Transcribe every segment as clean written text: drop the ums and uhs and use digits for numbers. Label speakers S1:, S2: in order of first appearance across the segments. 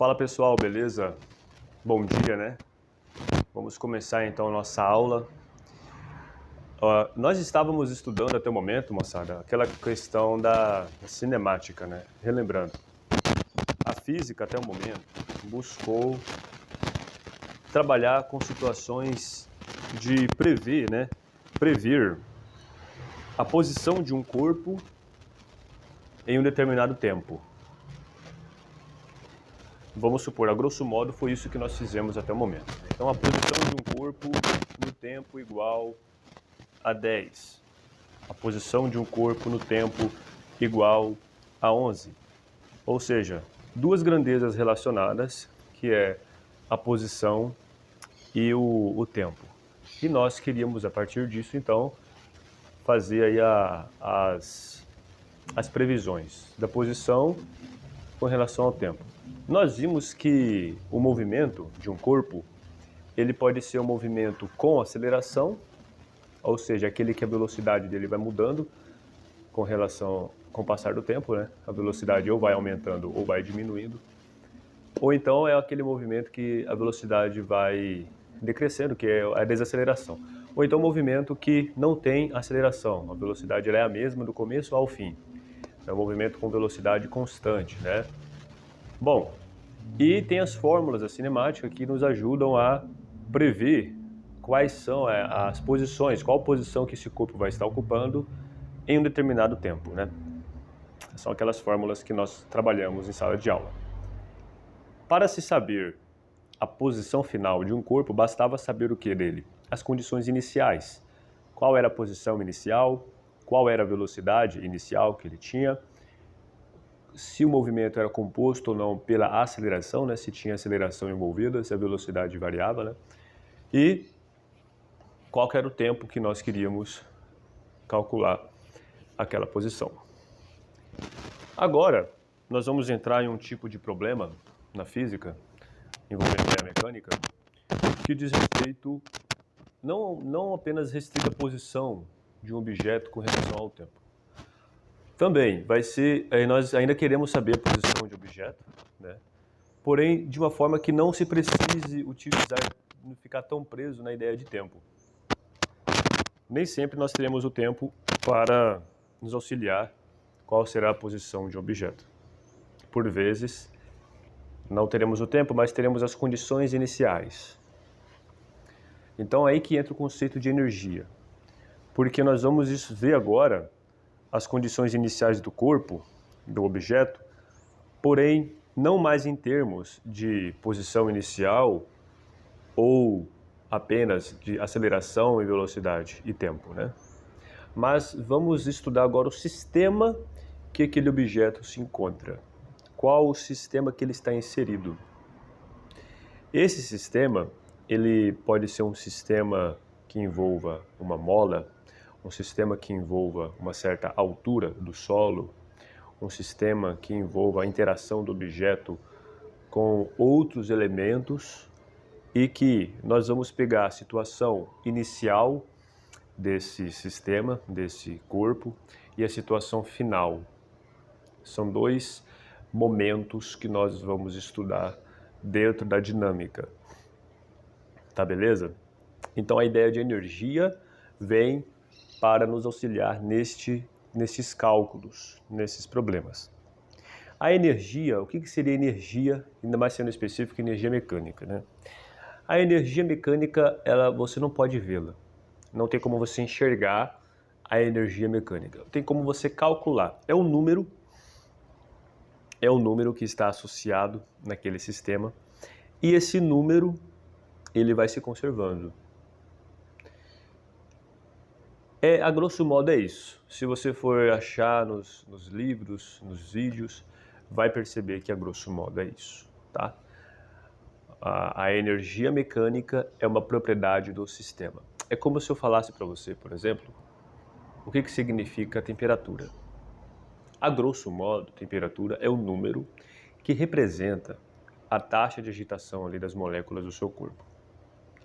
S1: Fala pessoal, beleza? Bom dia, né? Vamos começar então a nossa aula. Nós estávamos estudando até o momento, moçada, aquela questão da cinemática, né? Relembrando, a física até o momento buscou trabalhar com situações de prever, né? Prever a posição de um corpo em um determinado tempo. Vamos supor, a grosso modo, foi isso que nós fizemos até o momento. Então, a posição de um corpo no tempo igual a 10. A posição de um corpo no tempo igual a 11. Ou seja, duas grandezas relacionadas, que é a posição e o tempo. E nós queríamos, a partir disso, então, fazer aí as previsões da posição com relação ao tempo. Nós vimos que o movimento de um corpo, ele pode ser um movimento com aceleração, ou seja, aquele que a velocidade dele vai mudando com o passar do tempo, né? A velocidade ou vai aumentando ou vai diminuindo. Ou então é aquele movimento que a velocidade vai decrescendo, que é a desaceleração. Ou então um movimento que não tem aceleração, a velocidade é a mesma do começo ao fim. É um movimento com velocidade constante, né? Bom, e tem as fórmulas da cinemática que nos ajudam a prever quais são as posições, qual posição que esse corpo vai estar ocupando em um determinado tempo, né? São aquelas fórmulas que nós trabalhamos em sala de aula. Para se saber a posição final de um corpo, bastava saber o que dele? As condições iniciais. Qual era a posição inicial? Qual era a velocidade inicial que ele tinha? Se o movimento era composto ou não pela aceleração, né? Se tinha aceleração envolvida, se a velocidade variava, né? E qual era o tempo que nós queríamos calcular aquela posição. Agora, nós vamos entrar em um tipo de problema na física, envolvendo a mecânica, que diz respeito não apenas restrito à posição de um objeto com relação ao tempo. Também vai ser, nós ainda queremos saber a posição de objeto, né? Porém de uma forma que não se precise utilizar, não ficar tão preso na ideia de tempo. Nem sempre nós teremos o tempo para nos auxiliar qual será a posição de um objeto. Por vezes, não teremos o tempo, mas teremos as condições iniciais. Então é aí que entra o conceito de energia. Porque nós vamos ver agora as condições iniciais do corpo, do objeto, porém não mais em termos de posição inicial ou apenas de aceleração e velocidade e tempo, né? Mas vamos estudar agora o sistema que aquele objeto se encontra. Qual o sistema que ele está inserido? Esse sistema, ele pode ser um sistema que envolva uma mola, um sistema que envolva uma certa altura do solo, um sistema que envolva a interação do objeto com outros elementos e que nós vamos pegar a situação inicial desse sistema, desse corpo, e a situação final. São dois momentos que nós vamos estudar dentro da dinâmica. Tá beleza? Então a ideia de energia vem para nos auxiliar nesses cálculos, nesses problemas. A energia, o que seria energia, ainda mais sendo específico, energia mecânica, né? A energia mecânica, você não pode vê-la. Não tem como você enxergar a energia mecânica. Tem como você calcular. É um número que está associado naquele sistema. E esse número, ele vai se conservando. A grosso modo é isso. Se você for achar nos livros, nos vídeos, vai perceber que a grosso modo é isso, tá? A energia mecânica é uma propriedade do sistema. É como se eu falasse para você, por exemplo, o que significa temperatura. A grosso modo, temperatura é o número que representa a taxa de agitação ali das moléculas do seu corpo.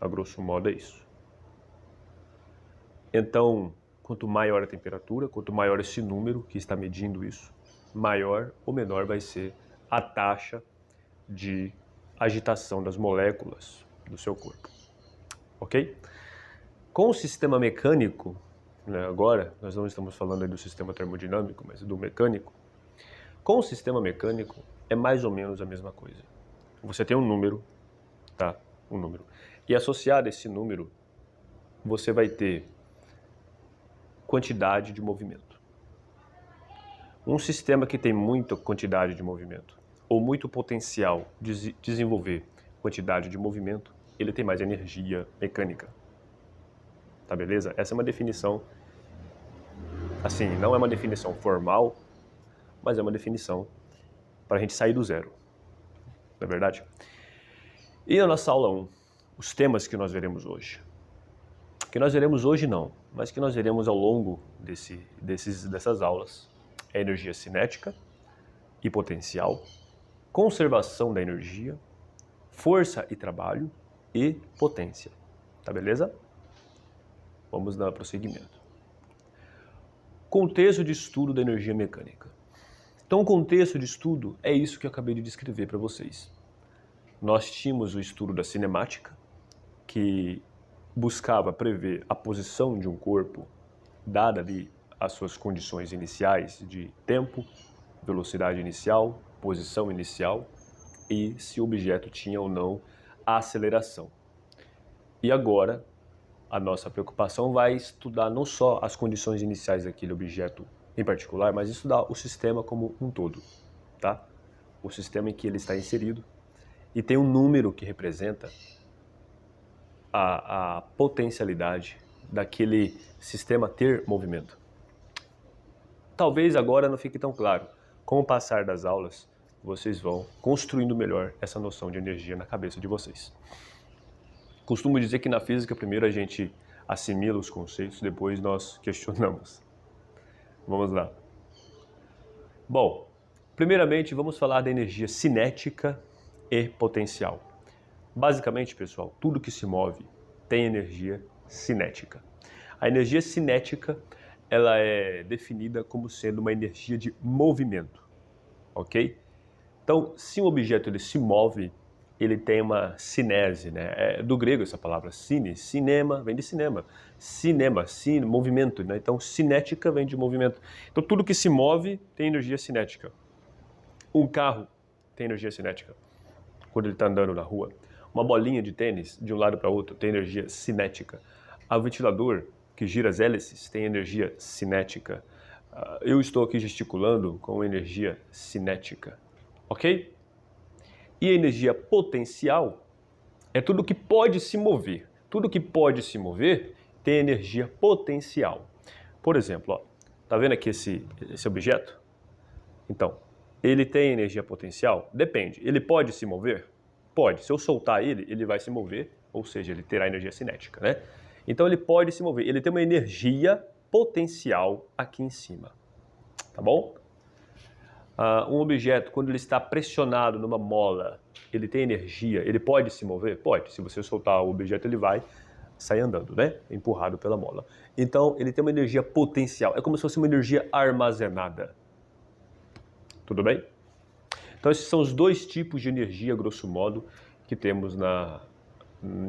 S1: A grosso modo é isso. Então, quanto maior a temperatura, quanto maior esse número que está medindo isso, maior ou menor vai ser a taxa de agitação das moléculas do seu corpo, ok? Com o sistema mecânico, né, agora, nós não estamos falando aí do sistema termodinâmico, mas do mecânico. Com o sistema mecânico, é mais ou menos a mesma coisa. Você tem um número, tá? Um número. E associado a esse número, você vai ter quantidade de movimento. Um sistema que tem muita quantidade de movimento, ou muito potencial de desenvolver quantidade de movimento, ele tem mais energia mecânica. Tá, beleza? Essa é uma definição, assim, não é uma definição formal, mas é uma definição para a gente sair do zero. Não é verdade? E na nossa aula 1, os temas que nós veremos hoje. Que nós veremos hoje não, mas que nós veremos ao longo dessas aulas. É energia cinética e potencial, conservação da energia, força e trabalho e potência. Tá, beleza? Vamos dar prosseguimento. Contexto de estudo da energia mecânica. Então, o contexto de estudo é isso que eu acabei de descrever para vocês. Nós tínhamos o estudo da cinemática, que buscava prever a posição de um corpo, dada ali as suas condições iniciais de tempo, velocidade inicial, posição inicial e se o objeto tinha ou não a aceleração. E agora, a nossa preocupação vai estudar não só as condições iniciais daquele objeto em particular, mas estudar o sistema como um todo, tá? O sistema em que ele está inserido e tem um número que representa a potencialidade daquele sistema ter movimento. Talvez agora não fique tão claro. Com o passar das aulas, vocês vão construindo melhor essa noção de energia na cabeça de vocês. Costumo dizer que na física, primeiro a gente assimila os conceitos, depois nós questionamos. Vamos lá. Bom, primeiramente vamos falar da energia cinética e potencial. Basicamente, pessoal, tudo que se move tem energia cinética. A energia cinética, ela é definida como sendo uma energia de movimento, ok? Então, se um objeto ele se move, ele tem uma cinese, né? É do grego essa palavra, cine, cinema, vem de cinema. Cinema, cine, movimento, né? Então, cinética vem de movimento. Então, tudo que se move tem energia cinética. Um carro tem energia cinética, quando ele está andando na rua. Uma bolinha de tênis, de um lado para o outro, tem energia cinética. O ventilador, que gira as hélices, tem energia cinética. Eu estou aqui gesticulando com energia cinética, ok? E a energia potencial é tudo que pode se mover. Tudo que pode se mover tem energia potencial. Por exemplo, ó, tá vendo aqui esse objeto? Então, ele tem energia potencial? Depende. Ele pode se mover? Pode. Se eu soltar ele, ele vai se mover, ou seja, ele terá energia cinética, né? Então ele pode se mover. Ele tem uma energia potencial aqui em cima, tá bom? Um objeto, quando ele está pressionado numa mola, ele tem energia, ele pode se mover? Pode. Se você soltar o objeto, ele vai sair andando, né? Empurrado pela mola. Então, ele tem uma energia potencial. É como se fosse uma energia armazenada. Tudo bem? Então, esses são os dois tipos de energia, grosso modo, que temos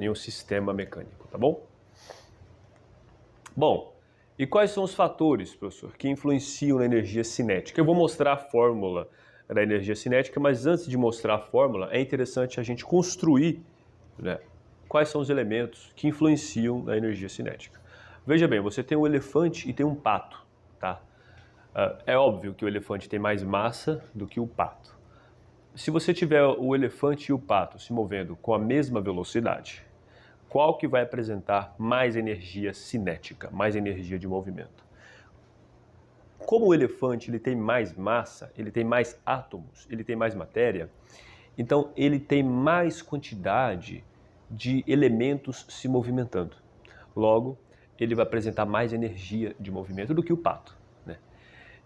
S1: em um sistema mecânico, tá bom? Bom, e quais são os fatores, professor, que influenciam na energia cinética? Eu vou mostrar a fórmula da energia cinética, mas antes de mostrar a fórmula, é interessante a gente construir, né, quais são os elementos que influenciam na energia cinética. Veja bem, você tem um elefante e tem um pato, tá? É óbvio que o elefante tem mais massa do que o pato. Se você tiver o elefante e o pato se movendo com a mesma velocidade, qual que vai apresentar mais energia cinética, mais energia de movimento? Como o elefante ele tem mais massa, ele tem mais átomos, ele tem mais matéria, então ele tem mais quantidade de elementos se movimentando. Logo, ele vai apresentar mais energia de movimento do que o pato, né?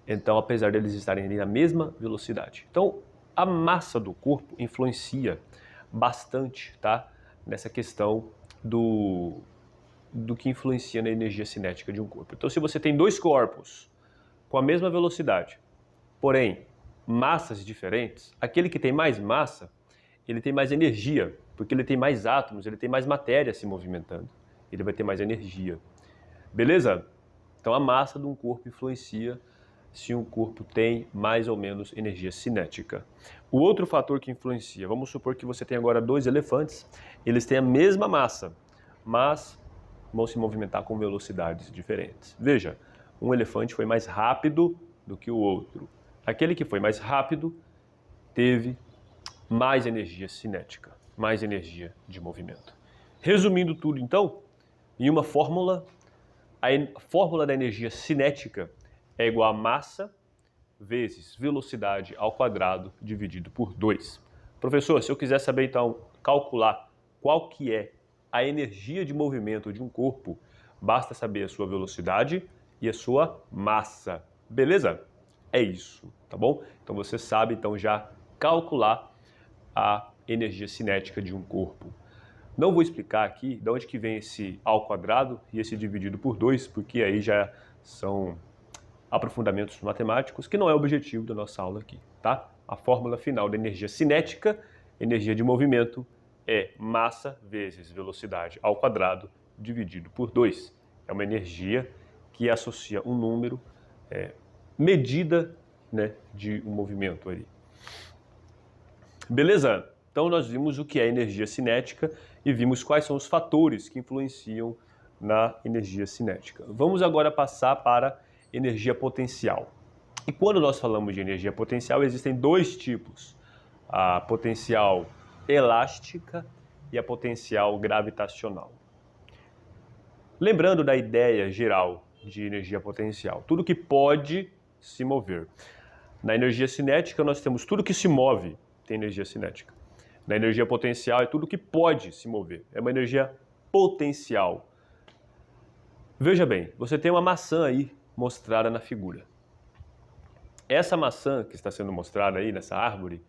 S1: Então, apesar deles estarem ali na mesma velocidade. Então, a massa do corpo influencia bastante, tá? Nessa questão do que influencia na energia cinética de um corpo. Então, se você tem dois corpos com a mesma velocidade, porém massas diferentes, aquele que tem mais massa, ele tem mais energia, porque ele tem mais átomos, ele tem mais matéria se movimentando. Ele vai ter mais energia. Beleza? Então a massa de um corpo influencia se um corpo tem mais ou menos energia cinética. O outro fator que influencia, vamos supor que você tem agora 2 elefantes, eles têm a mesma massa, mas vão se movimentar com velocidades diferentes. Veja, um elefante foi mais rápido do que o outro. Aquele que foi mais rápido teve mais energia cinética, mais energia de movimento. Resumindo tudo então, em uma fórmula, a fórmula da energia cinética é igual a massa vezes velocidade ao quadrado dividido por 2. Professor, se eu quiser saber então calcular qual que é a energia de movimento de um corpo, basta saber a sua velocidade e a sua massa. Beleza? É isso, tá bom? Então você sabe então já calcular a energia cinética de um corpo. Não vou explicar aqui de onde que vem esse ao quadrado e esse dividido por 2, porque aí já são aprofundamentos matemáticos, que não é o objetivo da nossa aula aqui, tá? A fórmula final da energia cinética, energia de movimento, é massa vezes velocidade ao quadrado dividido por 2. É uma energia que associa um número, medida, né, de um movimento ali. Beleza? Então nós vimos o que é energia cinética e vimos quais são os fatores que influenciam na energia cinética. Vamos agora passar para energia potencial. E quando nós falamos de energia potencial, existem 2 tipos: a potencial elástica e a potencial gravitacional. Lembrando da ideia geral de energia potencial, tudo que pode se mover. Na energia cinética nós temos tudo que se move, tem energia cinética. Na energia potencial é tudo que pode se mover, é uma energia potencial. Veja bem, você tem uma maçã aí mostrada na figura. Essa maçã que está sendo mostrada aí nessa árvore,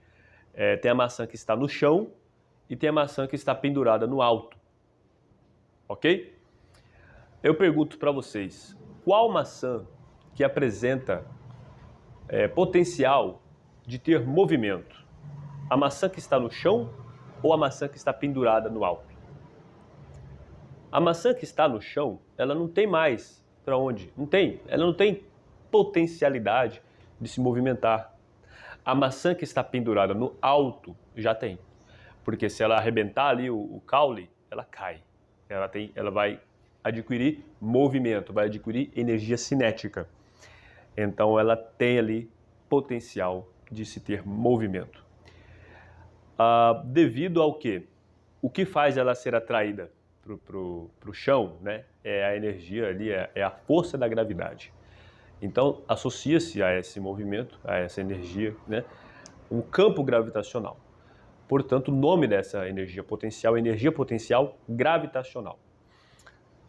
S1: tem a maçã que está no chão e tem a maçã que está pendurada no alto. Ok? Eu pergunto para vocês, qual maçã que apresenta potencial de ter movimento? A maçã que está no chão ou a maçã que está pendurada no alto? A maçã que está no chão, ela não tem mais para onde? Não tem. Ela não tem potencialidade de se movimentar. A maçã que está pendurada no alto já tem. Porque se ela arrebentar ali o caule, ela cai. Ela vai adquirir movimento, vai adquirir energia cinética. Então ela tem ali potencial de se ter movimento. Devido ao quê? O que faz ela ser atraída para o chão, né? É a energia ali, é a força da gravidade. Então associa-se a esse movimento, a essa energia, né, um campo gravitacional. Portanto, o nome dessa energia potencial é energia potencial gravitacional.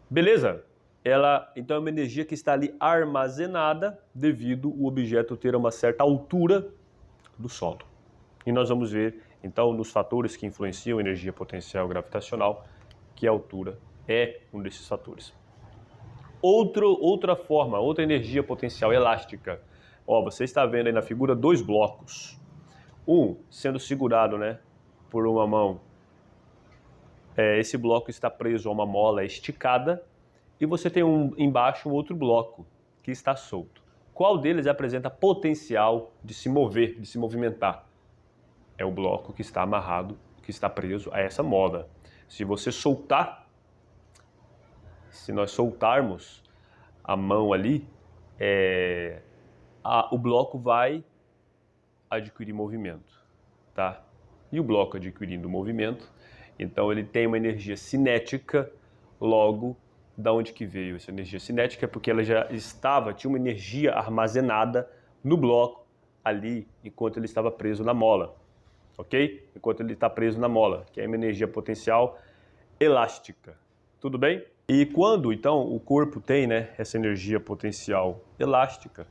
S1: Beleza? Ela, então, é uma energia que está ali armazenada devido ao objeto ter uma certa altura do solo. E nós vamos ver, então, nos fatores que influenciam a energia potencial gravitacional, que a altura é um desses fatores. Outra forma, outra energia potencial elástica. Ó, você está vendo aí na figura 2 blocos. Um sendo segurado, né, por uma mão. Esse bloco está preso a uma mola esticada e você tem embaixo um outro bloco que está solto. Qual deles apresenta potencial de se mover, de se movimentar? É o bloco que está amarrado, que está preso a essa mola. Se você soltar, se nós soltarmos a mão ali, o bloco vai adquirir movimento, tá? E o bloco adquirindo movimento, então ele tem uma energia cinética. Logo, da onde que veio essa energia cinética? Porque ela já tinha uma energia armazenada no bloco ali, enquanto ele estava preso na mola, ok? Enquanto ele está preso na mola, que é uma energia potencial elástica, tudo bem? E quando, então, o corpo tem, né, essa energia potencial elástica,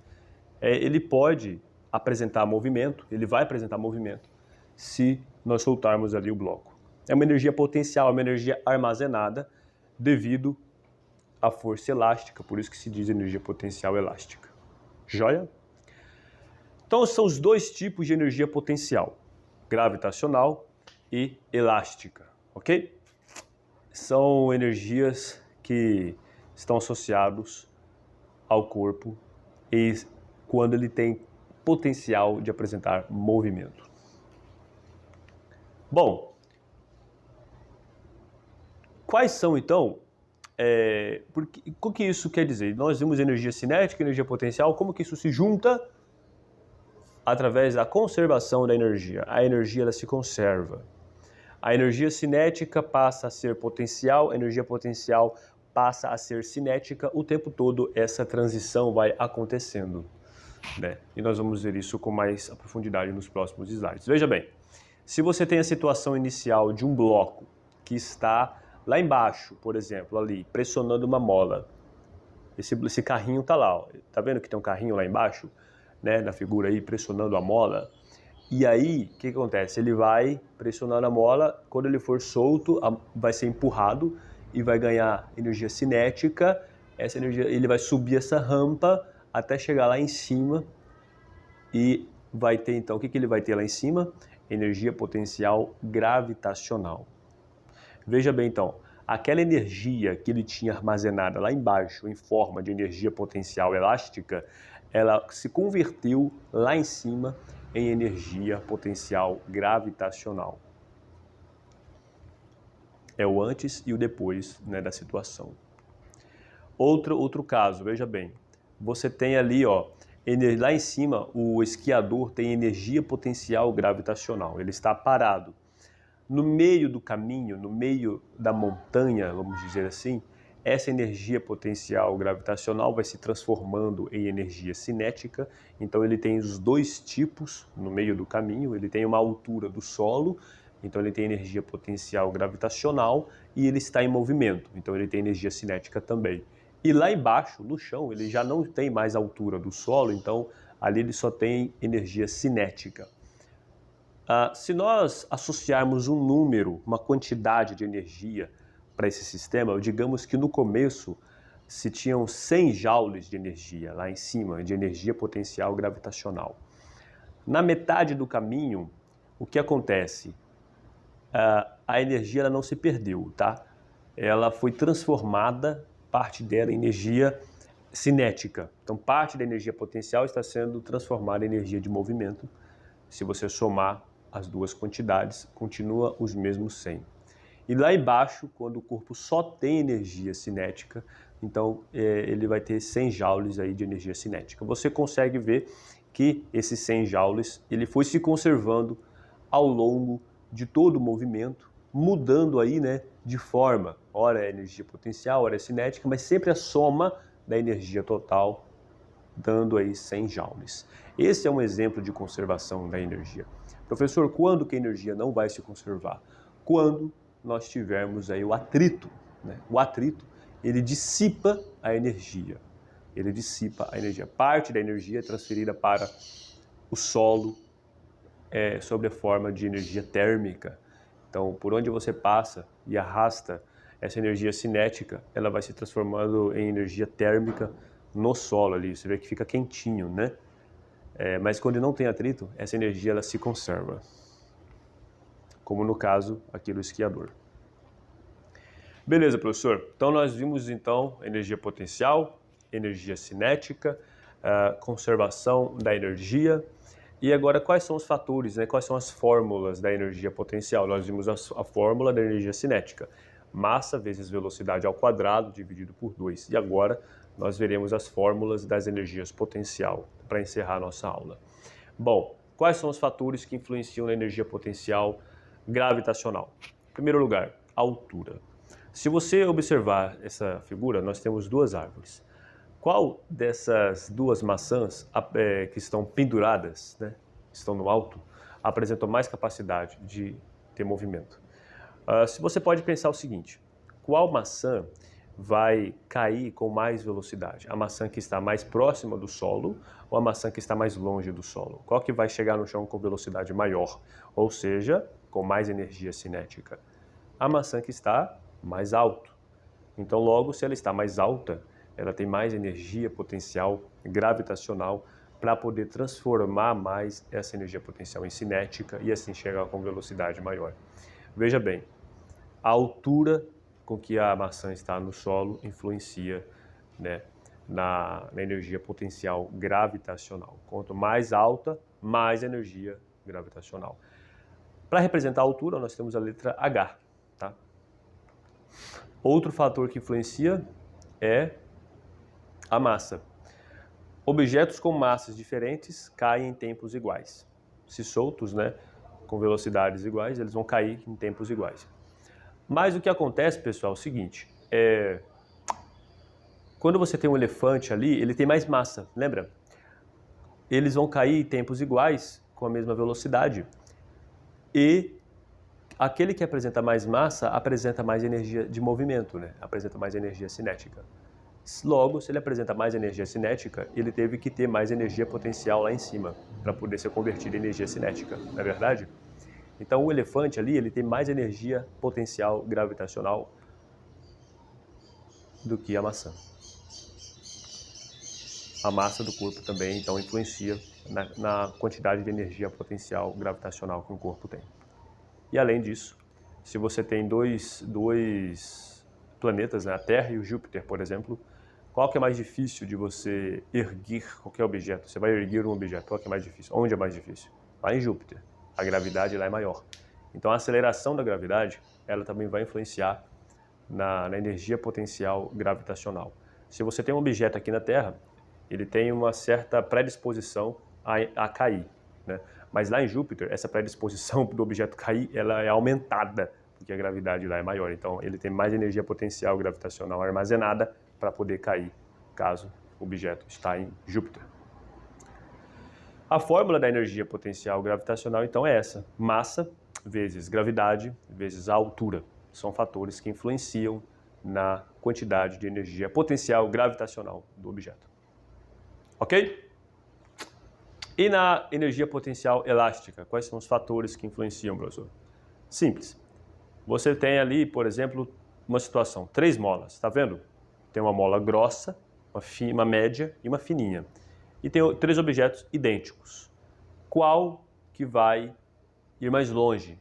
S1: ele pode apresentar movimento, ele vai apresentar movimento, se nós soltarmos ali o bloco. É uma energia potencial, é uma energia armazenada devido à força elástica, por isso que se diz energia potencial elástica. Joia? Então são os 2 tipos de energia potencial, gravitacional e elástica, ok? São energias que estão associados ao corpo e quando ele tem potencial de apresentar movimento. Bom, quais são então, o que isso quer dizer? Nós vimos energia cinética, energia potencial, como que isso se junta através da conservação da energia. A energia ela se conserva. A energia cinética passa a ser potencial, a energia potencial passa a ser cinética. O tempo todo essa transição vai acontecendo, né? E nós vamos ver isso com mais profundidade nos próximos slides. Veja bem, se você tem a situação inicial de um bloco que está lá embaixo, por exemplo, ali, pressionando uma mola. Esse carrinho está lá, ó. Tá vendo que tem um carrinho lá embaixo, né, na figura aí, pressionando a mola? E aí, o que acontece? Ele vai pressionando a mola, quando ele for solto, vai ser empurrado e vai ganhar energia cinética. Essa energia, ele vai subir essa rampa até chegar lá em cima e vai ter então, o que ele vai ter lá em cima? Energia potencial gravitacional. Veja bem então, aquela energia que ele tinha armazenada lá embaixo em forma de energia potencial elástica, ela se converteu lá em cima em energia potencial gravitacional. É o antes e o depois, né, da situação. Outro caso, veja bem, você tem ali, ó, lá em cima o esquiador tem energia potencial gravitacional, ele está parado. No meio do caminho, no meio da montanha, vamos dizer assim, essa energia potencial gravitacional vai se transformando em energia cinética. Então ele tem os dois tipos no meio do caminho, ele tem uma altura do solo, então ele tem energia potencial gravitacional e ele está em movimento, então ele tem energia cinética também. E lá embaixo, no chão, ele já não tem mais altura do solo, então ali ele só tem energia cinética. Se nós associarmos um número, uma quantidade de energia para esse sistema, digamos que no começo se tinham 100 joules de energia lá em cima, de energia potencial gravitacional. Na metade do caminho, o que acontece? A energia ela não se perdeu, tá? Ela foi transformada, parte dela em energia cinética. Então parte da energia potencial está sendo transformada em energia de movimento. Se você somar as duas quantidades, continua os mesmos 100. E lá embaixo, quando o corpo só tem energia cinética, então ele vai ter 100 joules aí de energia cinética. Você consegue ver que esses 100 joules ele foi se conservando ao longo de todo o movimento, mudando aí, né, de forma. Ora é energia potencial, ora é cinética, mas sempre a soma da energia total, dando aí 100 joules. Esse é um exemplo de conservação da energia. Professor, quando que a energia não vai se conservar? Quando nós tivermos aí o atrito, né? O atrito, ele dissipa a energia. Ele dissipa a energia. Parte da energia é transferida para o solo sob a forma de energia térmica. Então, por onde você passa e arrasta essa energia cinética, ela vai se transformando em energia térmica no solo ali. Você vê que fica quentinho, né? Mas quando não tem atrito, essa energia ela se conserva, como no caso aqui do esquiador. Beleza, professor? Então nós vimos então energia potencial, energia cinética, conservação da energia. E agora quais são os fatores, né? Quais são as fórmulas da energia potencial? Nós vimos a fórmula da energia cinética, massa vezes velocidade ao quadrado dividido por 2. E agora nós veremos as fórmulas das energias potencial para encerrar a nossa aula. Bom, quais são os fatores que influenciam na energia potencial gravitacional? Em primeiro lugar, a altura. Se você observar essa figura, nós temos duas árvores. Qual dessas duas maçãs que estão penduradas, né, estão no alto, apresentam mais capacidade de ter movimento? Se você pode pensar o seguinte, qual maçã vai cair com mais velocidade? A maçã que está mais próxima do solo ou a maçã que está mais longe do solo? Qual que vai chegar no chão com velocidade maior? Ou seja, com mais energia cinética? A maçã que está mais alto. Então, logo, se ela está mais alta, ela tem mais energia potencial gravitacional para poder transformar mais essa energia potencial em cinética e assim chegar com velocidade maior. Veja bem, a altura com que a maçã está no solo influencia, né, na energia potencial gravitacional. Quanto mais alta, mais energia gravitacional. Para representar a altura, nós temos a letra H. Tá? Outro fator que influencia é a massa. Objetos com massas diferentes caem em tempos iguais. Se soltos, né, com velocidades iguais, eles vão cair em tempos iguais. Mas o que acontece, pessoal, é o seguinte, quando você tem um elefante ali, ele tem mais massa, lembra? Eles vão cair em tempos iguais, com a mesma velocidade, e aquele que apresenta mais massa apresenta mais energia de movimento, né? Apresenta mais energia cinética. Logo, se ele apresenta mais energia cinética, ele teve que ter mais energia potencial lá em cima, para poder ser convertido em energia cinética, não é verdade? Então o elefante ali, ele tem mais energia potencial gravitacional do que a maçã. A massa do corpo também, então, influencia na quantidade de energia potencial gravitacional que o corpo tem. E além disso, se você tem dois planetas, né, a Terra e o Júpiter, por exemplo, qual que é mais difícil de você erguer qualquer objeto? Você vai erguer um objeto, qual que é mais difícil? Onde é mais difícil? Lá em Júpiter. A gravidade lá é maior. Então a aceleração da gravidade, ela também vai influenciar na energia potencial gravitacional. Se você tem um objeto aqui na Terra, ele tem uma certa predisposição a cair, né? Mas lá em Júpiter, essa predisposição do objeto cair, ela é aumentada, porque a gravidade lá é maior. Então ele tem mais energia potencial gravitacional armazenada para poder cair, caso o objeto está em Júpiter. A fórmula da energia potencial gravitacional, então, é essa. Massa vezes gravidade vezes a altura. São fatores que influenciam na quantidade de energia potencial gravitacional do objeto. Ok? E na energia potencial elástica, quais são os fatores que influenciam, professor? Simples. Você tem ali, por exemplo, uma situação, 3 molas, está vendo? Tem uma mola grossa, uma média e uma fininha. E tem 3 objetos idênticos. Qual que vai ir mais longe?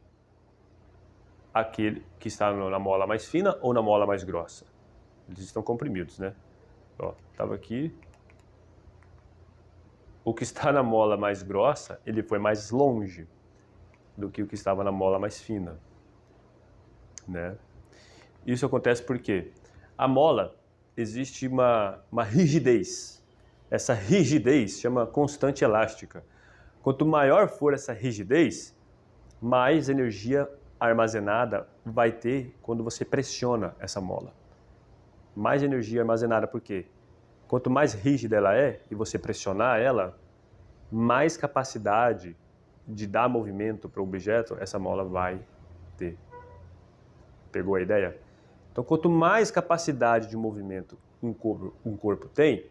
S1: Aquele que está na mola mais fina ou na mola mais grossa? Eles estão comprimidos, né? Ó, estava aqui. O que está na mola mais grossa, ele foi mais longe do que o que estava na mola mais fina, né? Isso acontece porque a mola, existe uma rigidez. Essa rigidez chama constante elástica. Quanto maior for essa rigidez, mais energia armazenada vai ter quando você pressiona essa mola. Mais energia armazenada por quê? Quanto mais rígida ela é e você pressionar ela, mais capacidade de dar movimento para o objeto essa mola vai ter. Pegou a ideia? Então, quanto mais capacidade de movimento um corpo tem,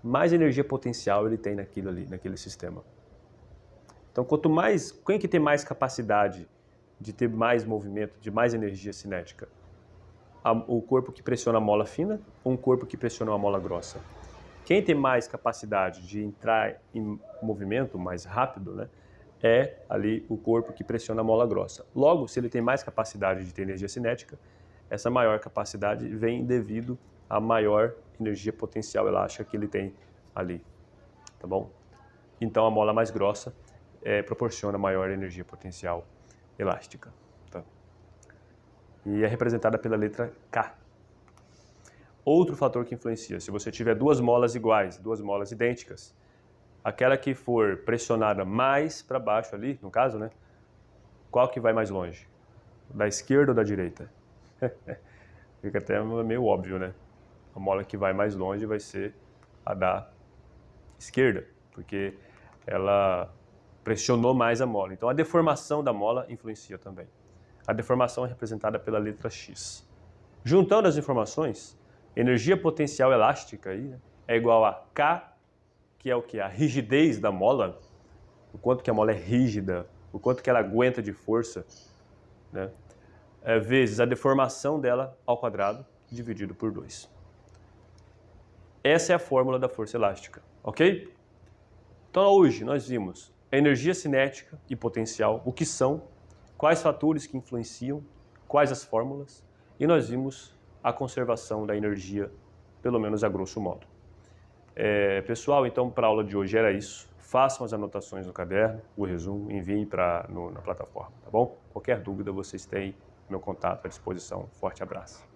S1: mais energia potencial ele tem naquilo ali, naquele sistema. Então, quanto mais, quem que tem mais capacidade de ter mais movimento, de mais energia cinética? O corpo que pressiona a mola fina ou um corpo que pressiona uma mola grossa? Quem tem mais capacidade de entrar em movimento mais rápido, né, é ali o corpo que pressiona a mola grossa. Logo, se ele tem mais capacidade de ter energia cinética, essa maior capacidade vem devido à maior energia potencial elástica que ele tem ali, tá bom? Então a mola mais grossa proporciona maior energia potencial elástica. Tá? E é representada pela letra K. Outro fator que influencia, se você tiver 2 molas iguais, 2 molas idênticas, aquela que for pressionada mais para baixo ali, no caso, né? Qual que vai mais longe? Da esquerda ou da direita? Fica até meio óbvio, né? A mola que vai mais longe vai ser a da esquerda, porque ela pressionou mais a mola. Então a deformação da mola influencia também. A deformação é representada pela letra X. Juntando as informações, energia potencial elástica aí, né, é igual a K, que é o que? A rigidez da mola, o quanto que a mola é rígida, o quanto que ela aguenta de força, né, vezes a deformação dela ao quadrado, dividido por 2. Essa é a fórmula da força elástica, ok? Então hoje nós vimos a energia cinética e potencial, o que são, quais fatores que influenciam, quais as fórmulas, e nós vimos a conservação da energia, pelo menos a grosso modo. Pessoal, então para a aula de hoje era isso. Façam as anotações no caderno, o resumo, enviem na plataforma, tá bom? Qualquer dúvida vocês têm meu contato à disposição. Forte abraço.